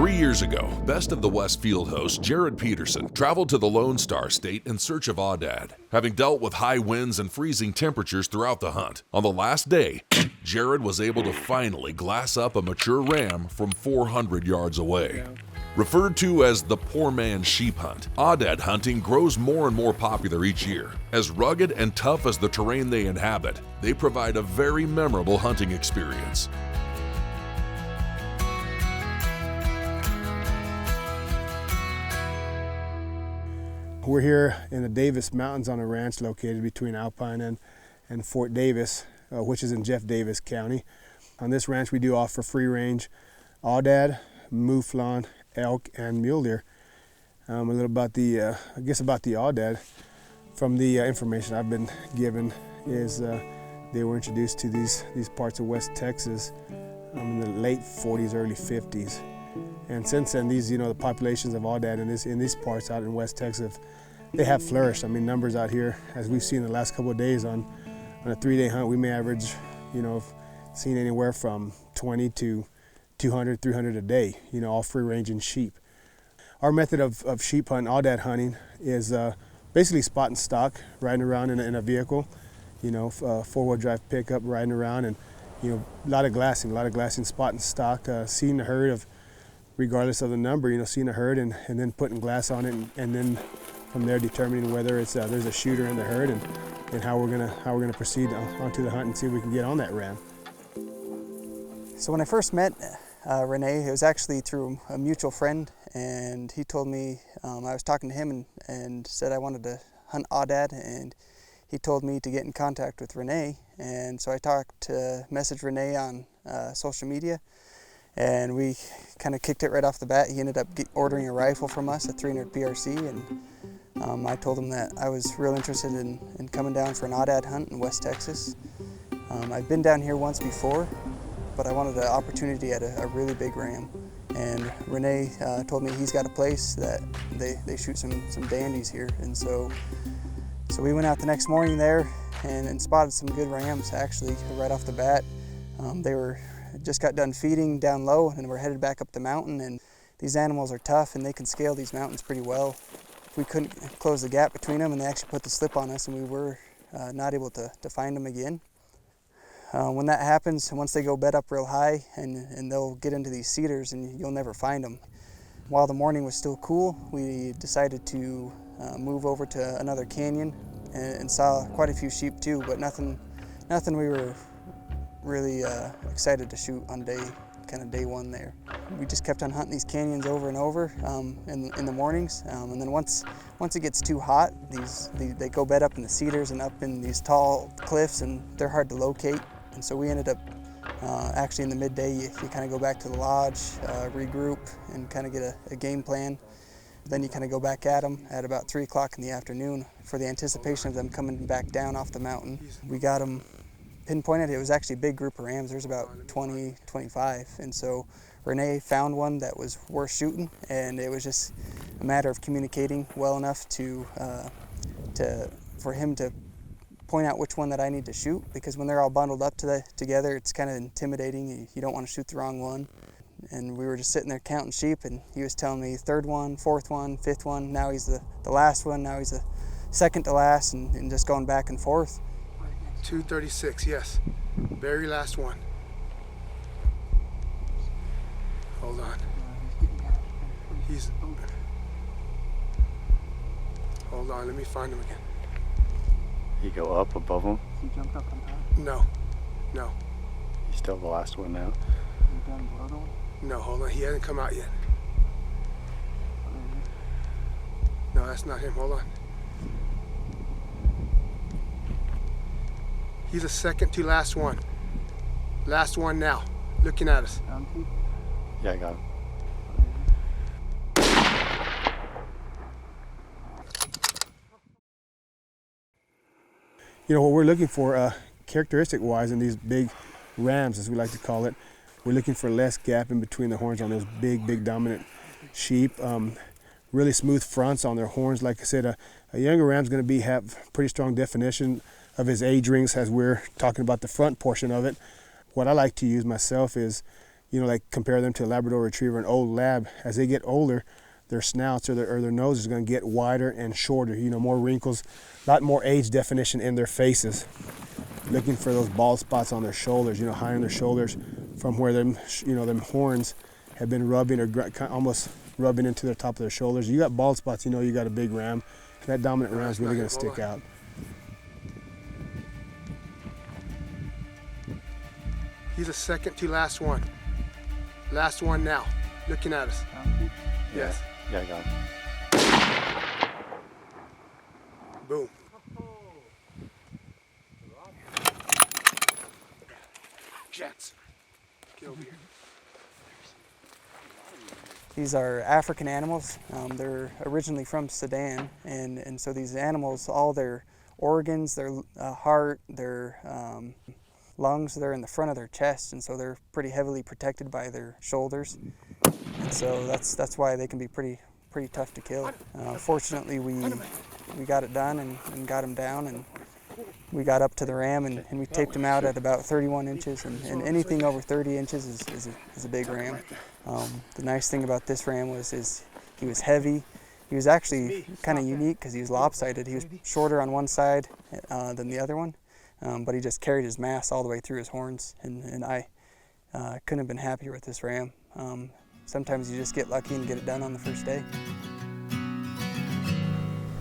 3 years ago, Best of the West field host Jared Peterson traveled to the Lone Star State in search of Aoudad, having dealt with high winds and freezing temperatures throughout the hunt. On the last day, Jared was able to finally glass up a mature ram from 400 yards away. Referred to as the poor man's sheep hunt, Aoudad hunting grows more and more popular each year. As rugged and tough as the terrain they inhabit, they provide a very memorable hunting experience. We're here in the Davis Mountains on a ranch located between Alpine and Fort Davis, which is in Jeff Davis County. On this ranch we do offer free-range Aoudad, Mouflon, elk, and mule deer. A little about the, about the Aoudad. From the information I've been given is they were introduced to these parts of West Texas in the late 40s, early 50s. And since then, the populations of Aoudad in these parts out in West Texas, they have flourished. I mean, numbers out here, as we've seen the last couple of days on a 3-day hunt, we may average, seen anywhere from 20 to 200, 300 a day, all free-ranging sheep. Our method of sheep hunting, Aoudad hunting, is basically spot and stock, riding around in a vehicle, four-wheel drive pickup, riding around, and a lot of glassing, spot and stock, seeing the herd of, regardless of the number, seeing a herd and then putting glass on it, and then from there determining whether it's there's a shooter in the herd and how we're gonna proceed onto the hunt and see if we can get on that ram. So when I first met Rene, it was actually through a mutual friend, and he told me, I was talking to him and said I wanted to hunt Aoudad, and he told me to get in contact with Rene, and so I messaged Rene on social media, and we kind of kicked it right off the bat. He ended up ordering a rifle from us, a 300 PRC, and I told him that I was real interested in coming down for an Aoudad hunt in West Texas. I've been down here once before, but I wanted an opportunity at a really big ram. And Rene told me he's got a place that they shoot some dandies here. And so we went out the next morning there and spotted some good rams, actually, right off the bat. They just got done feeding down low, and we're headed back up the mountain. And these animals are tough, and they can scale these mountains pretty well. We couldn't close the gap between them, and they actually put the slip on us, and we were not able to find them again. When that happens, once they go bed up real high, and they'll get into these cedars, and you'll never find them. While the morning was still cool, we decided to move over to another canyon and saw quite a few sheep too, but nothing we were really excited to shoot on day one there. We just kept on hunting these canyons over and over in the mornings, and then once it gets too hot, they go bed up in the cedars and up in these tall cliffs, and they're hard to locate. And so we ended up actually in the midday, you kind of go back to the lodge, regroup, and kind of get a game plan. Then you kind of go back at them at about 3 o'clock in the afternoon for the anticipation of them coming back down off the mountain. We got them pinpointed. It was actually a big group of rams. There's about 20, 25. And so Rene found one that was worth shooting, and it was just a matter of communicating well enough for him to point out which one that I need to shoot, because when they're all bundled up together, it's kind of intimidating. You don't want to shoot the wrong one. And we were just sitting there counting sheep, and he was telling me third one, fourth one, fifth one. Now he's the last one. Now he's the second to last, and just going back and forth. 236, yes. Very last one. Hold on. Hold on, let me find him again. You go up above him? He jumped up on top? No. He's still the last one now? You down below the one? No, hold on, he hasn't come out yet. No, that's not him, hold on. He's the second to last one. Last one now, looking at us. Yeah, I got him. What we're looking for, characteristic-wise, in these big rams, as we like to call it, we're looking for less gap in between the horns on those big dominant sheep. Really smooth fronts on their horns. Like I said, a younger ram's going to have pretty strong definition of his age rings as we're talking about the front portion of it. What I like to use myself is like compare them to a Labrador Retriever, an old lab. As they get older, their snouts or their nose is going to get wider and shorter, more wrinkles, a lot more age definition in their faces. Looking for those bald spots on their shoulders, high on their shoulders, from where them horns have been rubbing or almost rubbing into the top of their shoulders. You got bald spots, you got a big ram. That dominant ram is really going to stick out. He's the second to last one. Last one now, looking at us. Yes. Yeah, I got him. Boom. Jets. Get over here. These are African animals. They're originally from Sudan, and so these animals, all their organs, their heart, their lungs, they're in the front of their chest, and so they're pretty heavily protected by their shoulders. And so that's why they can be pretty tough to kill. Fortunately, we got it done and got him down, and we got up to the ram and we taped him out at about 31 inches, and anything over 30 inches is a big ram. The nice thing about this ram is he was heavy. He was actually kind of unique because he was lopsided. He was shorter on one side than the other one, but he just carried his mass all the way through his horns, and I couldn't have been happier with this ram. Sometimes you just get lucky and get it done on the first day.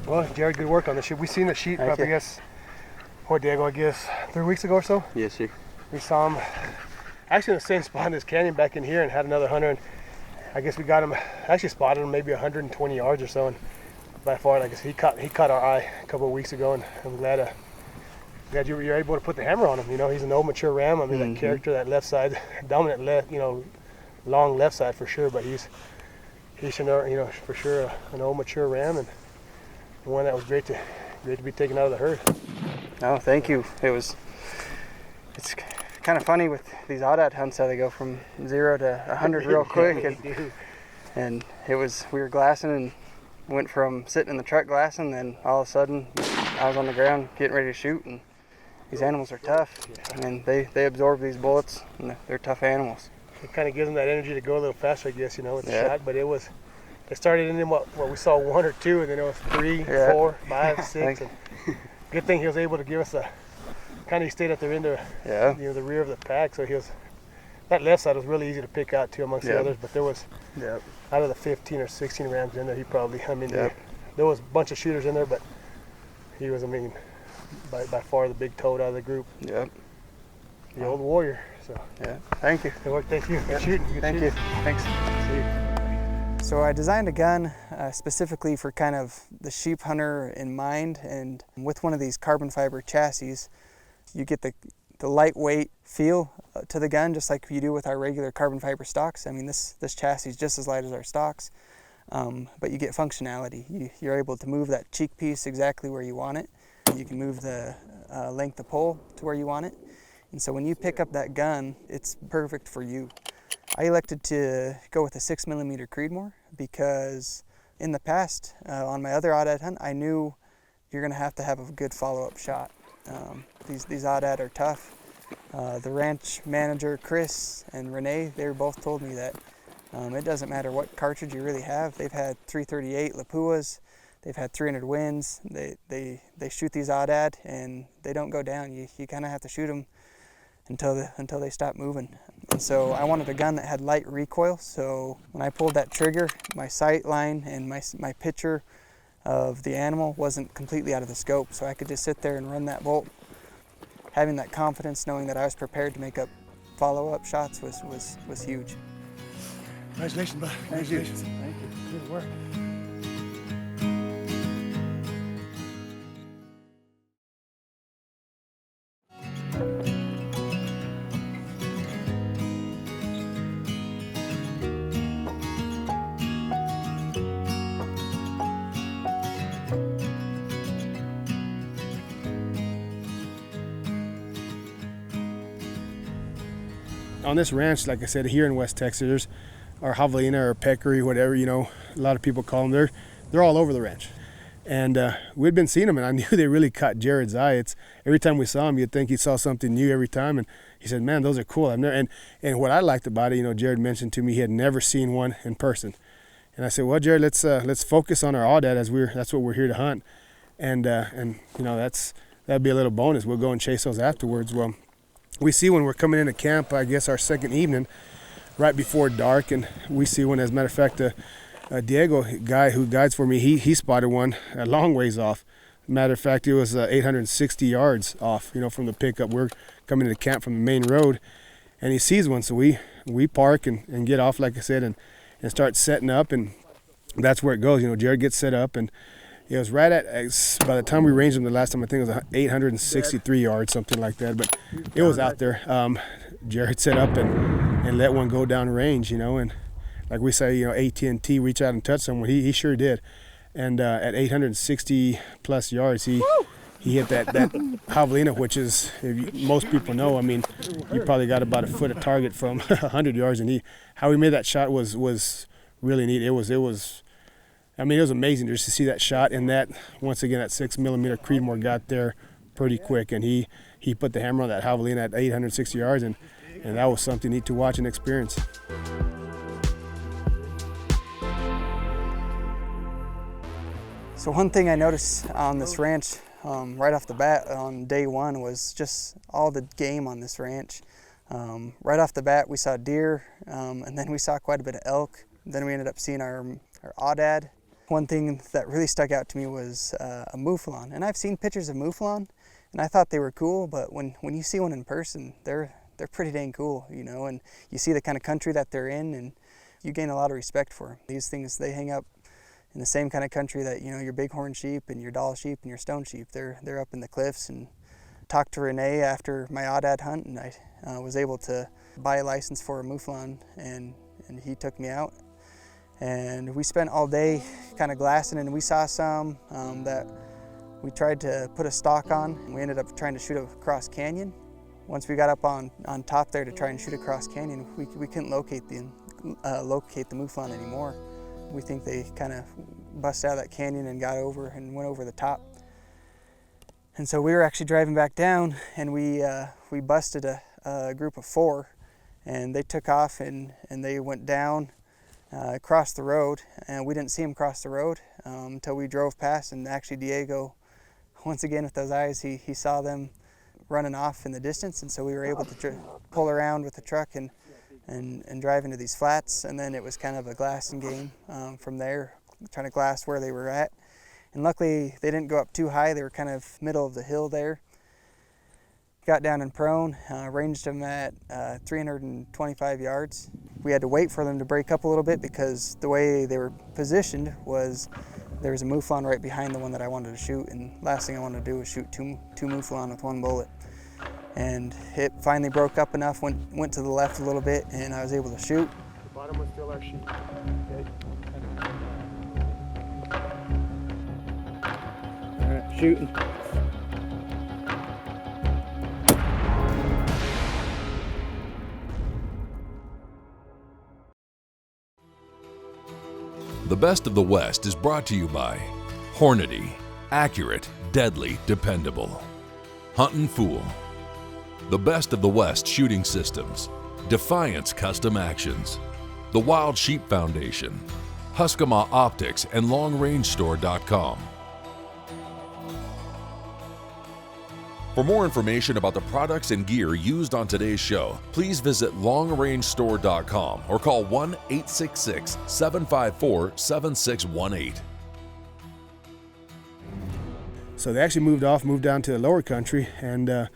Well, Jared, good work on the sheep. We seen the sheep probably, I guess 3 weeks ago or so. Yes, sir. We saw him actually in the same spot in this canyon back in here, and had another hunter, and I guess we got him, actually spotted him maybe 120 yards or so, and by far, I guess he caught our eye a couple of weeks ago, and I'm glad you were able to put the hammer on him. He's an old mature ram. I mean, that character, that left side, dominant left, long left side for sure, but he's for sure an old mature ram, and one that was great to be taken out of the herd. Oh, thank you. It's kind of funny with these Aoudad hunts how they go from 0 to 100 real quick, and we were glassing and went from sitting in the truck glassing, then all of a sudden I was on the ground getting ready to shoot, and these animals are tough, and they absorb these bullets, and they're tough animals. It kind of gives them that energy to go a little faster, I guess, with the shot, but it started in what we saw 1 or 2, and then it was 3, 4, 5, 6. And good thing he was able to give us he stayed at the end of the rear of the pack, so that left side was really easy to pick out too amongst the others, but there was out of the 15 or 16 rams in there, there was a bunch of shooters in there, but he was, by far the big toad out of the group. Yep. The old warrior. So thank you. Good work, thank you. Good shooting. Good thank shooting. you. Thanks. See you. So I designed a gun specifically for kind of the sheep hunter in mind, and with one of these carbon fiber chassis, you get the lightweight feel to the gun, just like you do with our regular carbon fiber stocks. This chassis is just as light as our stocks, but you get functionality. You're able to move that cheek piece exactly where you want it. You can move the length of pole to where you want it. And so when you pick up that gun, it's perfect for you. I elected to go with a 6mm Creedmoor because in the past, on my other Aoudad hunt, I knew you're gonna have to have a good follow-up shot. These Aoudad are tough. The ranch manager, Chris and Renee, they both told me that it doesn't matter what cartridge you really have. They've had 338 Lapuas, they've had 300 Winds. They shoot these Aoudad and they don't go down. You kind of have to shoot them until they stop moving. And so I wanted a gun that had light recoil, so when I pulled that trigger, my sight line and my picture of the animal wasn't completely out of the scope, so I could just sit there and run that bolt. Having that confidence, knowing that I was prepared to make up follow-up shots was huge. Congratulations, bud. Congratulations. Thank you. Good work. On this ranch, like I said, here in West Texas, there's our javelina or peccary, whatever, a lot of people call them. They're all over the ranch. And we'd been seeing them, and I knew they really caught Jared's eye. It's every time we saw him, you'd think he saw something new every time. And he said, "Man, those are cool." I've never, and what I liked about it, Jared mentioned to me he had never seen one in person. And I said, "Well, Jared, let's focus on our aoudad that's what we're here to hunt." And that'd be a little bonus. We'll go and chase those afterwards. Well, we see when we're coming into camp, I guess our second evening, right before dark, and we see one. As a matter of fact, Diego, guy who guides for me, he spotted one a long ways off. Matter of fact, it was 860 yards off, from the pickup. We're coming into camp from the main road, and he sees one. So we park and get off, like I said, and start setting up, and that's where it goes. Jared gets set up, and it was right at, by the time we ranged him the last time, I think it was 863 yards, something like that. But it was out there. Jared set up and let one go down range, and like we say, AT&T, reach out and touch someone. He sure did. And at 860 plus yards, he hit that javelina, which is, most people know, you probably got about a foot of target from 100 yards. And how he made that shot was really neat. It was amazing just to see that shot. And that, once again, that 6mm Creedmoor got there pretty quick. And he put the hammer on that javelina at 860 yards. And that was something neat to watch and experience. So one thing I noticed on this ranch right off the bat on day one was just all the game on this ranch. Right off the bat we saw deer, and then we saw quite a bit of elk. Then we ended up seeing our aoudad. One thing that really stuck out to me was a mouflon. And I've seen pictures of mouflon, and I thought they were cool, but when you see one in person, they're pretty dang cool, and you see the kind of country that they're in, and you gain a lot of respect for them. These things, they hang up in the same kind of country that, your bighorn sheep and your Dall sheep and your stone sheep. They're up in the cliffs. And talked to Renee after my aoudad hunt, and I was able to buy a license for a mouflon, and he took me out. And we spent all day kind of glassing, and we saw some that we tried to put a stalk on. We ended up trying to shoot across canyon. Once we got up on top there to try and shoot across canyon, we couldn't locate the mouflon anymore. We think they kind of busted out of that canyon and got over and went over the top. And so we were actually driving back down, and we busted a group of 4, and they took off and they went down across the road, and we didn't see them cross the road until we drove past. And actually Diego, once again with those eyes, he saw them running off in the distance, and so we were able to pull around with the truck and drive into these flats. And then it was kind of a glassing game from there, trying to glass where they were at. And luckily they didn't go up too high. They were kind of middle of the hill there. Got down and prone, ranged them at 325 yards. We had to wait for them to break up a little bit because the way they were positioned was there was a mouflon right behind the one that I wanted to shoot, and last thing I wanted to do was shoot two mouflon with one bullet. And it finally broke up enough, went to the left a little bit, and I was able to shoot. The bottom was still our sheep. Okay. All right, shooting. The Best of the West is brought to you by Hornady, accurate, deadly, dependable. Huntin' Fool, The Best of the West Shooting Systems, Defiance Custom Actions, The Wild Sheep Foundation, Huskama Optics, and LongRangeStore.com. For more information about the products and gear used on today's show, please visit LongRangeStore.com or call 1-866-754-7618. So they actually moved down to the lower country, and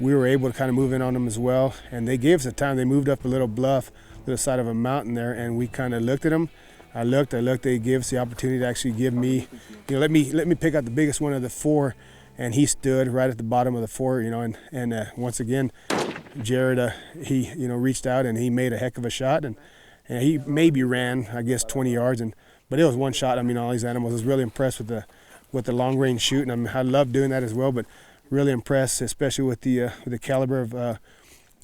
we were able to kind of move in on them as well. And they gave us a time. They moved up a little bluff to the side of a mountain there, and we kind of looked at them. I looked. They gave us the opportunity to actually give me, let me pick out the biggest one of the 4. And he stood right at the bottom of the 4, and once again, Jared, he, reached out and he made a heck of a shot, and he maybe ran, I guess, 20 yards, but it was one shot. All these animals. I was really impressed with the long range shooting. I love doing that as well, but really impressed, especially with the caliber of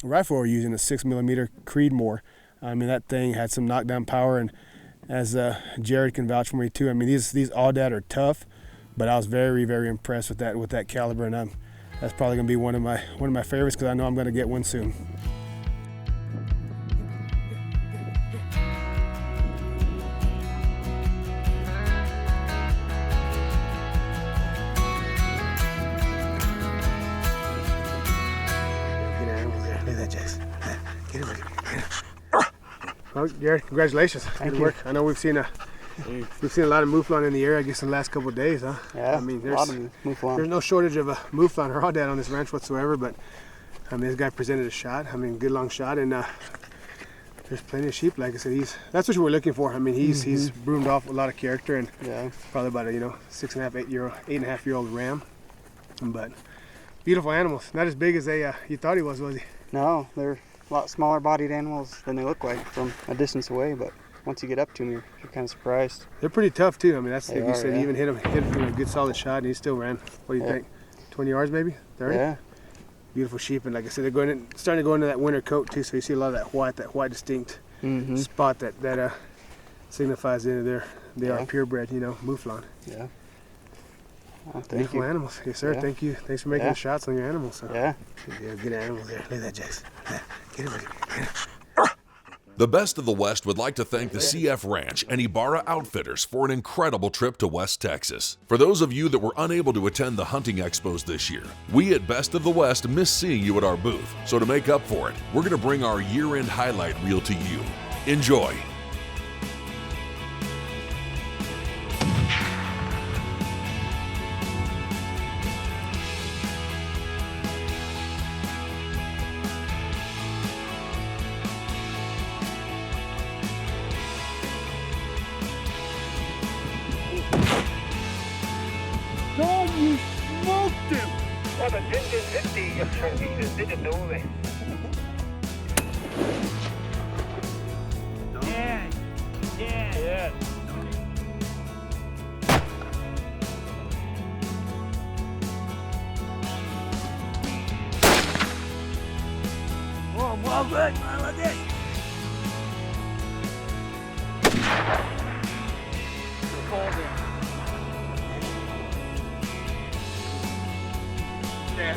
rifle we're using, a 6mm Creedmoor. That thing had some knockdown power, and as Jared can vouch for me too. These aoudad are tough. But I was very, very impressed with that caliber, and that's probably going to be one of my favorites because I know I'm going to get one soon. Well, Jared, congratulations. Good work. I know we've seen a lot of Mouflon in the air, I guess, in the last couple of days, huh? Yeah, I mean, a lot of Mouflon. There's no shortage of a Mouflon or Aoudad on this ranch whatsoever, but I mean, this guy presented a shot. I mean, good long shot, and there's plenty of sheep. Like I said, that's what we're looking for. I mean, he's broomed off a lot of character, and probably about a 8.5-year-old ram, but beautiful animals. Not as big as you thought he was he? No, they're a lot smaller bodied animals than they look like from a distance away, but once you get up to them, you're kind of surprised. They're pretty tough too. I mean, that's like you said, yeah. he even hit him a good solid shot, and he still ran. What do you think? 20 yards maybe? 30? Yeah. Beautiful sheep, and like I said, they're starting to go into that winter coat too. So you see a lot of that white distinct spot that signifies they are purebred, Mouflon. Yeah. Well, Beautiful animals. Yes, sir. Yeah. Thank you. Thanks for making the shots on your animals. So. Yeah. Good animals there. Look at that, Jace. Get him, buddy. The Best of the West would like to thank the CF Ranch and Ibarra Outfitters for an incredible trip to West Texas. For those of you that were unable to attend the hunting expos this year, we at Best of the West miss seeing you at our booth. So to make up for it, we're going to bring our year-end highlight reel to you. Enjoy. No, you smoked him! Well, the didn't just didn't know that. Yeah. Oh, well, good. I like it. Hold it. Yeah.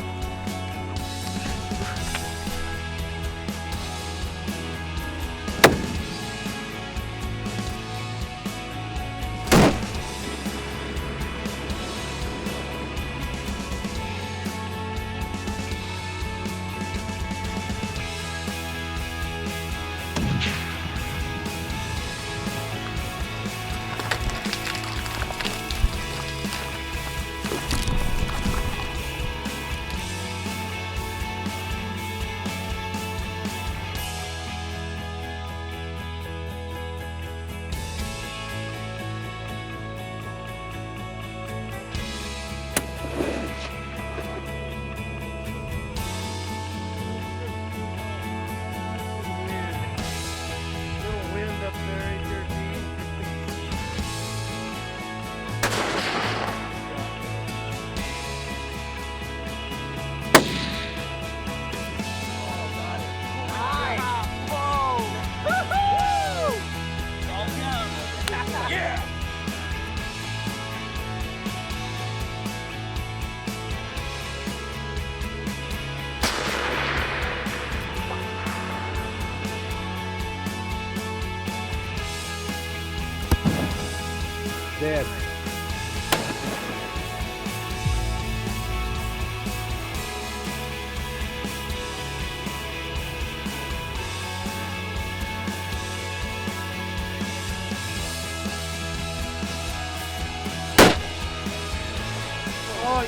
Dead.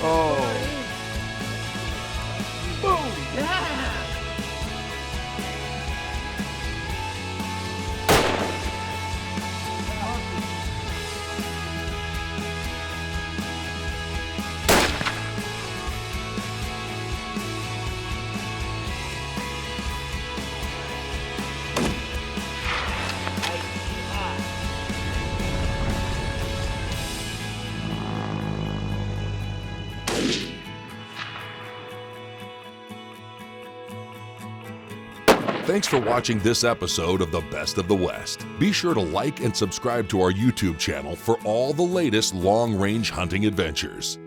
Oh. Boom! Yeah! Thanks for watching this episode of The Best of the West. Be sure to like and subscribe to our YouTube channel for all the latest long-range hunting adventures.